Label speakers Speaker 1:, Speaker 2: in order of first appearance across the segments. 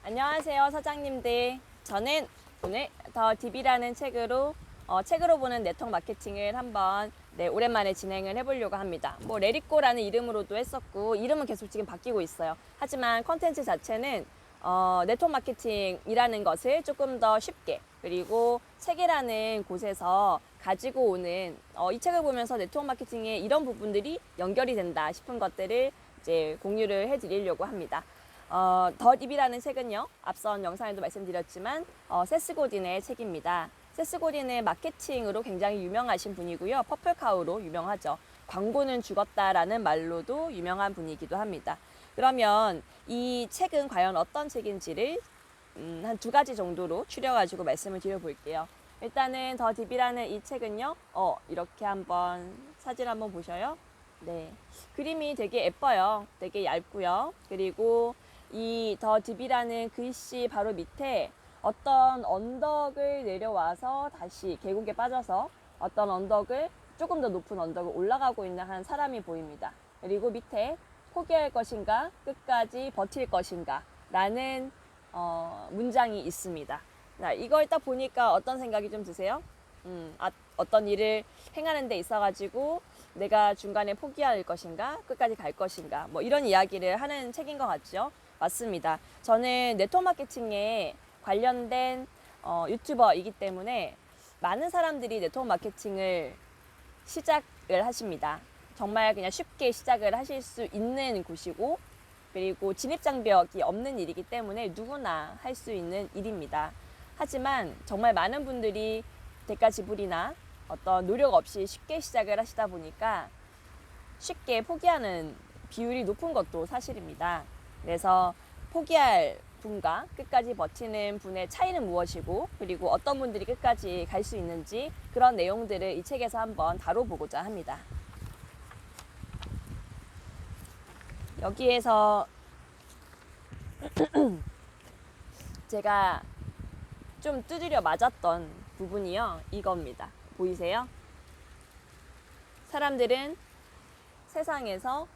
Speaker 1: 안녕하세요, 사장님들. 저는 오늘 더 딥이라는 책으로 보는 네트워크 마케팅을 한번 오랜만에 진행을 해보려고 합니다. 뭐 레리꼬라는 이름으로도 했었고 이름은 계속 지금 바뀌고 있어요. 하지만 컨텐츠 자체는 네트워크 마케팅이라는 것을 조금 더 쉽게, 그리고 책이라는 곳에서 가지고 오는 이 책을 보면서 네트워크 마케팅의 이런 부분들이 연결이 된다 싶은 것들을 이제 공유를 해드리려고 합니다. 더 딥이라는 책은요, 앞선 영상에도 말씀드렸지만 세스 고딘의 책입니다. 세스 고딘은 마케팅으로 굉장히 유명하신 분이고요. 퍼플카우로 유명하죠. 광고는 죽었다라는 말로도 유명한 분이기도 합니다. 그러면 이 책은 과연 어떤 책인지를 한 두 가지 정도로 추려가지고 말씀을 드려볼게요. 일단은 더 딥이라는 이 책은요, 이렇게 한번 사진 한번 보셔요. 네, 그림이 되게 예뻐요. 되게 얇고요. 그리고 이 더 딥이라는 글씨 바로 밑에 어떤 언덕을 내려와서 다시 계곡에 빠져서 어떤 언덕을, 조금 더 높은 언덕을 올라가고 있는 한 사람이 보입니다. 그리고 밑에 포기할 것인가 끝까지 버틸 것인가 라는 문장이 있습니다. 이걸 딱 보니까 어떤 생각이 좀 드세요? 어떤 일을 행하는 데 있어가지고 내가 중간에 포기할 것인가 끝까지 갈 것인가, 뭐 이런 이야기를 하는 책인 것 같죠? 맞습니다. 저는 네트워크 마케팅에 관련된 유튜버이기 때문에 많은 사람들이 네트워크 마케팅을 시작을 하십니다. 정말 그냥 쉽게 시작을 하실 수 있는 곳이고, 그리고 진입장벽이 없는 일이기 때문에 누구나 할 수 있는 일입니다. 하지만 정말 많은 분들이 대가 지불이나 어떤 노력 없이 쉽게 시작을 하시다 보니까 쉽게 포기하는 비율이 높은 것도 사실입니다. 그래서 포기할 분과 끝까지 버티는 분의 차이는 무엇이고, 그리고 어떤 분들이 끝까지 갈 수 있는지, 그런 내용들을 이 책에서 한번 다뤄보고자 합니다. 여기에서 제가 좀 두드려 맞았던 부분이요, 이겁니다. 보이세요? 사람들은 세상에서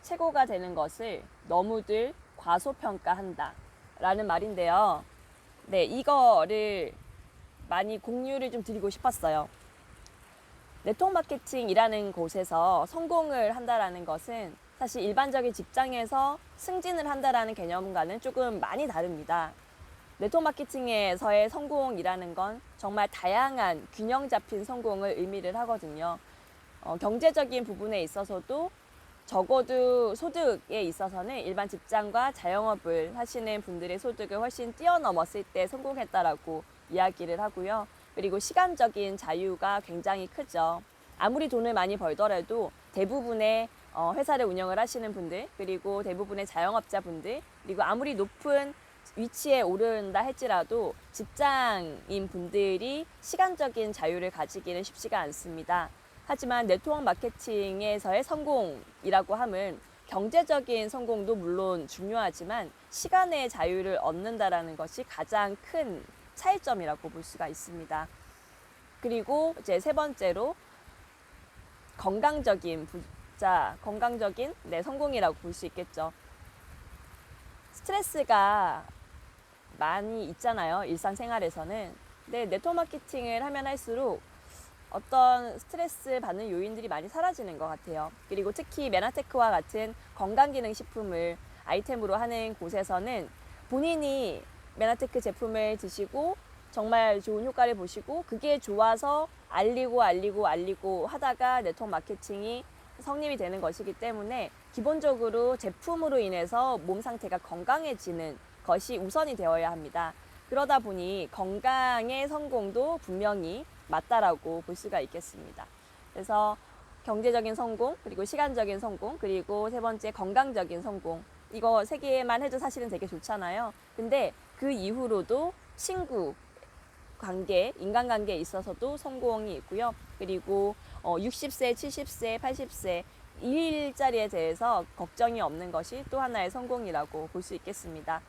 Speaker 1: 최고가 되는 것을 너무들 과소평가한다 라는 말인데요. 네, 이거를 많이 공유를 좀 드리고 싶었어요. 네트워크 마케팅이라는 곳에서 성공을 한다라는 것은 사실 일반적인 직장에서 승진을 한다라는 개념과는 조금 많이 다릅니다. 네트워크 마케팅에서의 성공이라는 건 정말 다양한 균형 잡힌 성공을 의미를 하거든요. 경제적인 부분에 있어서도 적어도 소득에 있어서는 일반 직장과 자영업을 하시는 분들의 소득을 훨씬 뛰어넘었을 때 성공했다라고 이야기를 하고요. 그리고 시간적인 자유가 굉장히 크죠. 아무리 돈을 많이 벌더라도 대부분의 회사를 운영을 하시는 분들, 그리고 대부분의 자영업자분들, 그리고 아무리 높은 위치에 오른다 할지라도 직장인 분들이 시간적인 자유를 가지기는 쉽지가 않습니다. 하지만 네트워크 마케팅에서의 성공이라고 함은 경제적인 성공도 물론 중요하지만 시간의 자유를 얻는다라는 것이 가장 큰 차이점이라고 볼 수가 있습니다. 그리고 이제 세 번째로 건강적인 성공이라고 볼 수 있겠죠. 스트레스가 많이 있잖아요, 일상생활에서는. 근데 네트워크 마케팅을 하면 할수록 어떤 스트레스 받는 요인들이 많이 사라지는 것 같아요. 그리고 특히 메나테크와 같은 건강기능식품을 아이템으로 하는 곳에서는 본인이 메나테크 제품을 드시고 정말 좋은 효과를 보시고 그게 좋아서 알리고 하다가 네트워크 마케팅이 성립이 되는 것이기 때문에 기본적으로 제품으로 인해서 몸 상태가 건강해지는 것이 우선이 되어야 합니다. 그러다 보니 건강의 성공도 분명히 맞다라고 볼 수가 있겠습니다. 그래서 경제적인 성공, 그리고 시간적인 성공, 그리고 세 번째 건강적인 성공, 이거 세 개만 해도 사실은 되게 좋잖아요. 근데 그 이후로도 친구 관계, 인간관계에 있어서도 성공이 있고요. 그리고 60세, 70세, 80세 일자리에 대해서 걱정이 없는 것이 또 하나의 성공이라고 볼 수 있겠습니다.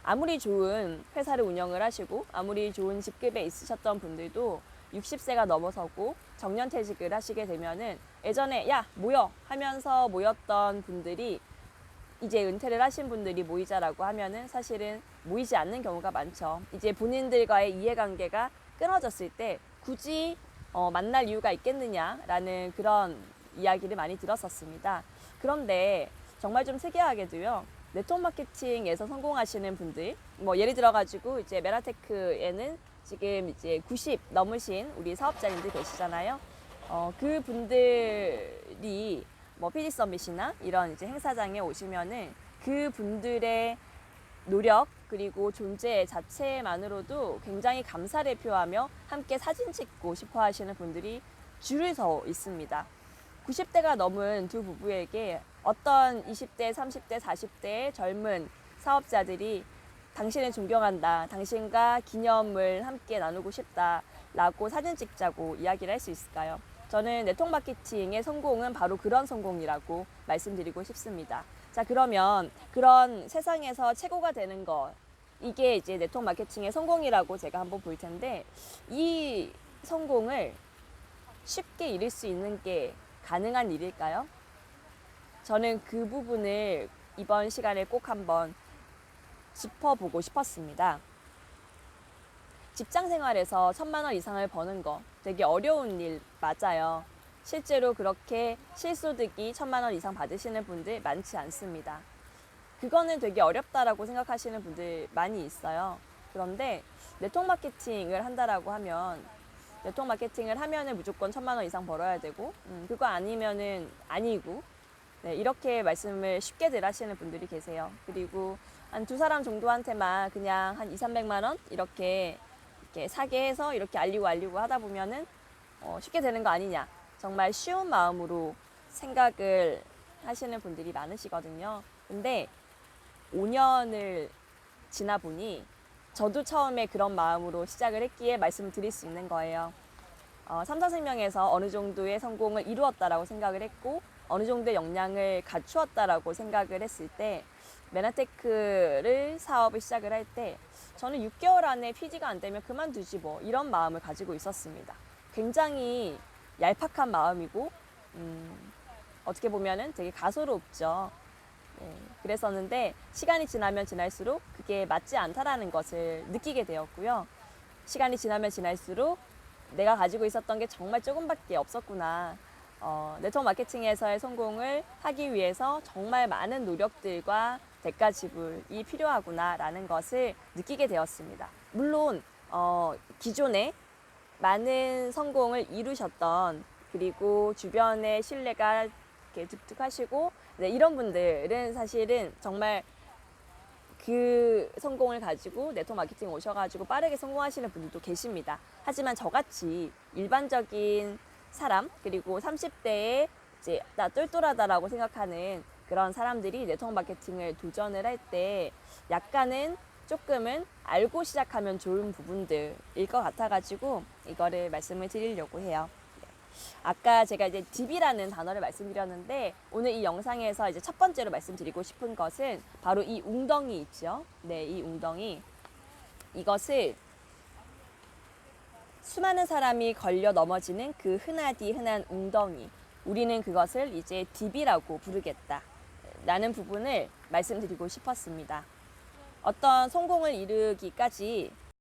Speaker 1: 아무리 좋은 회사를 운영을 하시고 아무리 좋은 직급에 있으셨던 분들도 60세가 넘어서고 정년퇴직을 하시게 되면은 예전에 야 모여 하면서 모였던 분들이 이제 은퇴를 하신 분들이 모이자라고 하면은 사실은 모이지 않는 경우가 많죠. 이제 본인들과의 이해관계가 끊어졌을 때 굳이 만날 이유가 있겠느냐라는 그런 이야기를 많이 들었었습니다. 그런데 정말 좀 특이하게도요. 네트워크 마케팅에서 성공하시는 분들, 뭐 예를 들어가지고 이제 메라테크에는 지금 이제 90 넘으신 우리 사업자님들 계시잖아요. 그 분들이 뭐 PD 서밋이나 이런 이제 행사장에 오시면은 그 분들의 노력 그리고 존재 자체만으로도 굉장히 감사를 표하며 함께 사진 찍고 싶어 하시는 분들이 줄을 서 있습니다. 90대가 넘은 두 부부에게 어떤 20대, 30대, 40대의 젊은 사업자들이 당신을 존경한다, 당신과 기념을 함께 나누고 싶다라고 사진 찍자고 이야기를 할 수 있을까요? 저는 네트워크 마케팅의 성공은 바로 그런 성공이라고 말씀드리고 싶습니다. 자, 그러면 그런 세상에서 최고가 되는 것, 이게 이제 네트워크 마케팅의 성공이라고 제가 한번 볼 텐데, 이 성공을 쉽게 이룰 수 있는 게 가능한 일일까요? 저는 그 부분을 이번 시간에 꼭 한번 짚어보고 싶었습니다. 직장 생활에서 1,000만 원 이상을 버는 거 되게 어려운 일 맞아요. 실제로 그렇게 실소득이 1,000만 원 이상 받으시는 분들 많지 않습니다. 그거는 되게 어렵다라고 생각하시는 분들 많이 있어요. 그런데 네트워크 마케팅을 한다라고 하면 네트워크 마케팅을 하면은 무조건 1,000만 원 이상 벌어야 되고 그거 아니면은 아니고 네, 이렇게 말씀을 쉽게들 하시는 분들이 계세요. 그리고 한 두 사람 정도한테만 그냥 한 200~300만 원 이렇게 사게 해서 이렇게 알리고 하다 보면은 쉽게 되는 거 아니냐. 정말 쉬운 마음으로 생각을 하시는 분들이 많으시거든요. 근데 5년을 지나 보니 저도 처음에 그런 마음으로 시작을 했기에 말씀을 드릴 수 있는 거예요. 삼성생명에서 어느 정도의 성공을 이루었다라고 생각을 했고 어느 정도의 역량을 갖추었다라고 생각을 했을 때 메나테크를 사업을 시작을 할 때 저는 6개월 안에 PG가 안 되면 그만두지 뭐 이런 마음을 가지고 있었습니다. 굉장히 얄팍한 마음이고 어떻게 보면은 되게 가소롭죠. 네, 그랬었는데 시간이 지나면 지날수록 그게 맞지 않다라는 것을 느끼게 되었고요. 시간이 지나면 지날수록 내가 가지고 있었던 게 정말 조금밖에 없었구나. 네트워크 마케팅에서의 성공을 하기 위해서 정말 많은 노력들과 대가 지불이 필요하구나라는 것을 느끼게 되었습니다. 물론 기존에 많은 성공을 이루셨던 그리고 주변의 신뢰가 이렇게 득득하시고 네, 이런 분들은 사실은 정말 그 성공을 가지고 네트워크 마케팅 오셔가지고 빠르게 성공하시는 분들도 계십니다. 하지만 저같이 일반적인 사람 그리고 30대에 이제 나 똘똘하다라고 생각하는 그런 사람들이 네트워크 마케팅을 도전을 할 때 약간은 조금은 알고 시작하면 좋은 부분들일 것 같아가지고 이거를 말씀을 드리려고 해요. 아까 제가 이제 DB라는 단어를 말씀드렸는데 오늘 이 영상에서 이제 첫 번째로 말씀드리고 싶은 것은 바로 이 웅덩이 있죠. 네, 이 웅덩이. 이것을 수많은 사람이 걸려 넘어지는 그 흔하디 흔한 웅덩이. 우리는 그것을 이제 DB라고 부르겠다. 라는 부분을 말씀드리고 싶었습니다. 어떤 성공을 이루기까지